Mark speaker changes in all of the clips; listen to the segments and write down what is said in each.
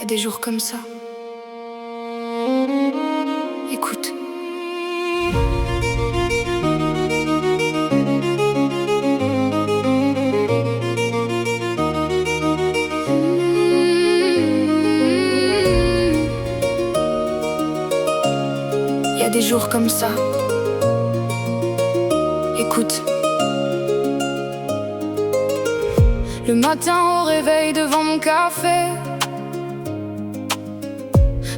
Speaker 1: Y a des jours comme ça. Écoute. Y a des jours comme ça. Écoute. Le matin au réveil devant mon café,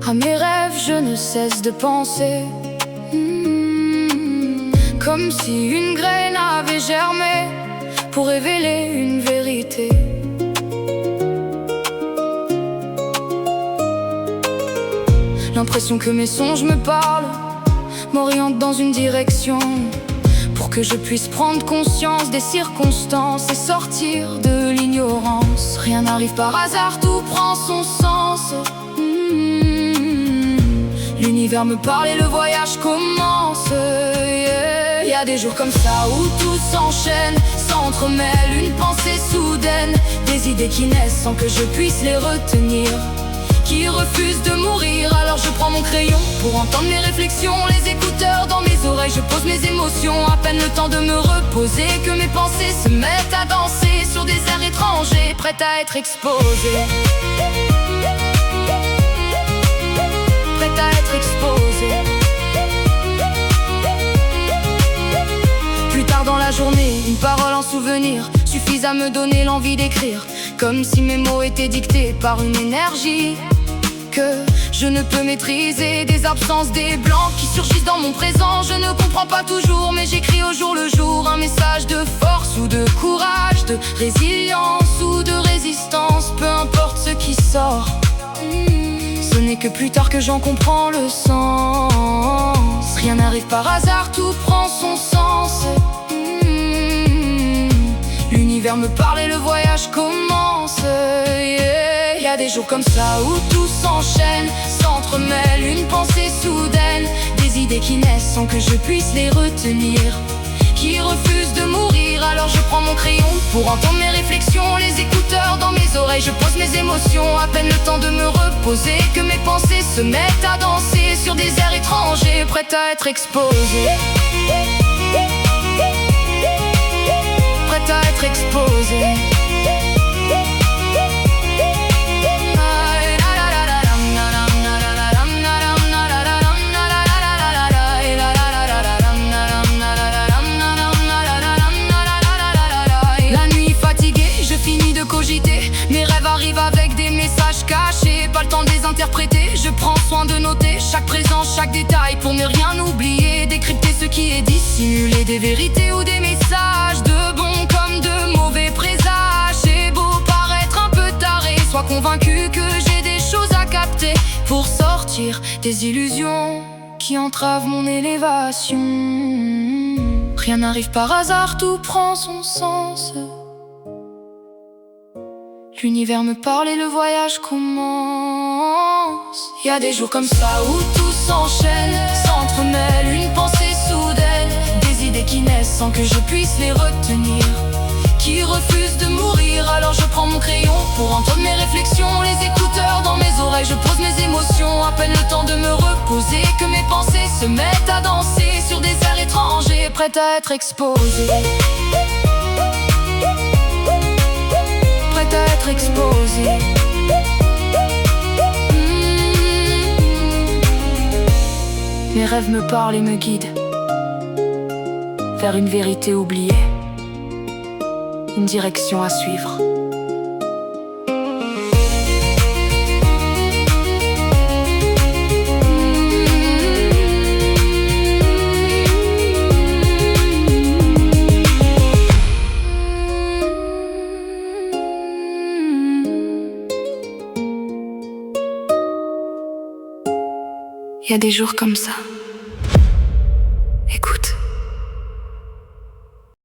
Speaker 1: à mes rêves je ne cesse de penser, comme si une graine avait germé pour révéler une vérité. L'impression que mes songes me parlent, m'orientent dans une direction, pour que je puisse prendre conscience des circonstances et sortir de l'ignorance. Rien n'arrive par hasard, tout prend son sens. L'univers me parle et le voyage commence. Y a des jours comme ça où tout s'enchaîne, s'entremêle, une pensée soudaine, des idées qui naissent sans que je puisse les retenir, qui refusent de mourir. Alors je prends mon crayon pour entendre mes réflexions, les écouteurs dans mes oreilles, je pose mes émotions. À peine le temps de me reposer que mes pensées se mettent à danser sur des airs étrangers, prêtes à être exposées. Prête à être exposée. Plus tard dans la journée, une parole en souvenir suffit à me donner l'envie d'écrire, comme si mes mots étaient dictés par une énergie que je ne peux maîtriser. Des absences, des blancs qui surgissent dans mon présent. Je ne comprends pas toujours, mais j'écris au jour le jour un message de force ou de courage, de résilience ou de résistance. Peu importe ce qui sort, ce n'est que plus tard que j'en comprends le sens. Rien n'arrive par hasard, tout prend son sens. L'univers me parle et le voyage commence. Y a des jours comme ça où tout s'enchaîne, s'entremêle, une pensée soudaine, des idées qui naissent sans que je puisse les retenir, qui refusent de mourir. Alors je prends mon crayon pour entendre mes réflexions, les écouteurs dans mes oreilles, je pose mes émotions. À peine le temps de me reposer que mes pensées se mettent à danser sur des airs étrangers, prêtes à être exposées. Prêtes à être exposées. Mes rêves arrivent avec des messages cachés, pas le temps de les interpréter. Je prends soin de noter chaque présence, chaque détail pour ne rien oublier. Décrypter ce qui est dissimulé, des vérités ou des messages, de bons comme de mauvais présages. C'est beau paraître un peu taré, sois convaincu que j'ai des choses à capter pour sortir des illusions qui entravent mon élévation. Rien n'arrive par hasard, tout prend son sens. L'univers me parle et le voyage commence. Y a des jours comme ça où tout s'enchaîne, s'entremêle, une pensée soudaine, des idées qui naissent sans que je puisse les retenir, qui refusent de mourir. Alors je prends mon crayon pour entendre mes réflexions, les écouteurs dans mes oreilles, je pose mes émotions. À peine le temps de me reposer que mes pensées se mettent à danser sur des airs étrangers, prêtes à être exposées. Prête à être exposée. Mes rêves me parlent et me guident vers une vérité oubliée, une direction à suivre. Y a des jours comme ça.